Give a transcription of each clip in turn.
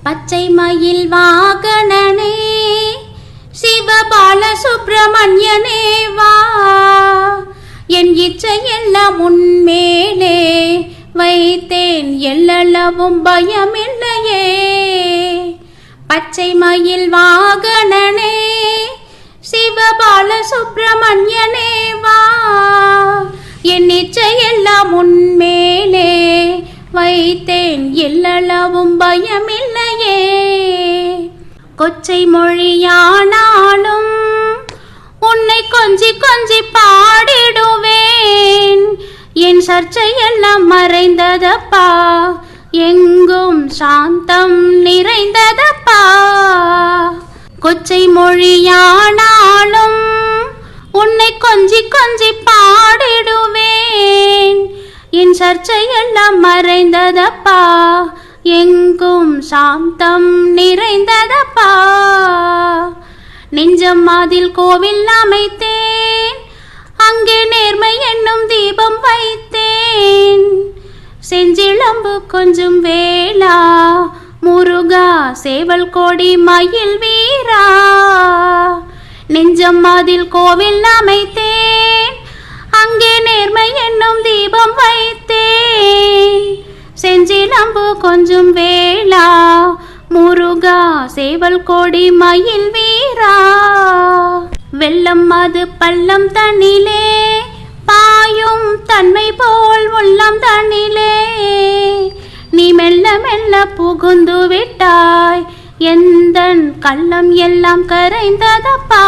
பச்சை மயில் வாகனனே சிவபால சுப்பிரமணியனே வா, என் இச்சையெல்லாம் உன்மேலே வைத்தேன், எல்லளவும் பயமில்லையே. பச்சை மயில் வாகனனே சிவபால சுப்பிரமணியனே வா, என் இச்சையெல்லாம் உன்மேலே வைத்தேன், எல்லளவும் பயமில்லையே. கொச்சை மொழியானாலும் உன்னை கொஞ்சி கொஞ்சி பாடிடுவேன், என் சர்ச்சையெல்லாம் மறைந்ததப்பா, எங்கும் சாந்தம் நிறைந்ததப்பா. கொச்சை மொழியானாலும் உன்னை கொஞ்சி கொஞ்சி பாடிடுவேன், என் சர்ச்சையெல்லாம் மறைந்ததப்பா, எங்கும் சாந்தம் நிறைந்ததப்பா. நெஞ்சம் அதில் கோவில் அமைத்தேன், அங்கே நேர்மை என்னும் தீபம் வைத்தேன், செஞ்சிளம்பு கொஞ்சம் வேளா முருகா சேவல் கோடி மயில் வீரா. நெஞ்சம் அதில் கோவில் அமைத்தேன், அங்கே நேர்மை என்னும் தீபம் வைத்தேன், செஞ்சிளம்பு கொஞ்சம் வேளா முருகா சேவல் கோடி மயில் வீரா. வெள்ளம் அது பள்ளம் தண்ணிலே பாயும் தன்மை போல் உள்ளம் தண்ணிலே, நீ மெல்ல மெல்ல புகுந்து விட்டாய், எந்தன் கள்ளம் எல்லாம் கரைந்ததப்பா.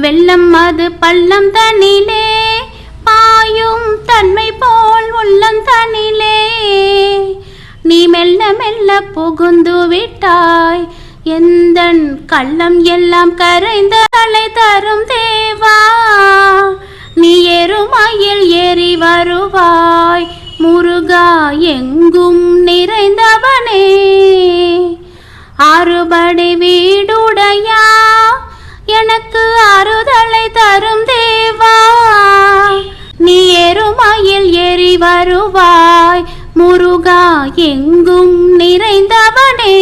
வெள்ளம் அது பள்ளம் தண்ணிலே பாயும் தன்மை போல் உள்ளம் தண்ணிலே, நீ மெல்ல மெல்ல புகுந்து விட்டாய், எந்தன் கள்ளம் எல்லாம் கரைந்த அலை தரும் தேவா. நீ எருமையில் ஏறி வருவாய் முருகா, எங்கும் நிறைந்தவனே. ஆறுபடை வீடுடையா, எனக்கு ஆறுதலை தரும் தேவா, நீ எருமையில் ஏறி வருவாய் முருகா, எங்கும் நிறைந்தவனே.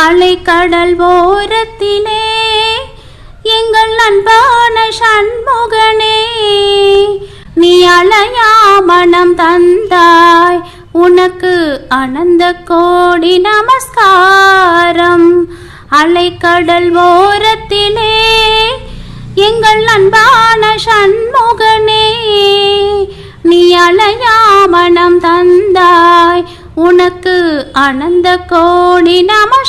அலைக்கடல் ஓரத்திலே எங்கள் அன்பான சண்முகனே, நீ அலையா மனம் தந்தாய், உனக்கு அனந்த கோடி நமஸ்காரம். அலைக்கடல் ஓரத்திலே எங்கள் அன்பான சண்முகனே, நீ அலையா மனம் தந்தாய், உனக்கு அனந்த கோடி நமஸ்காரம்.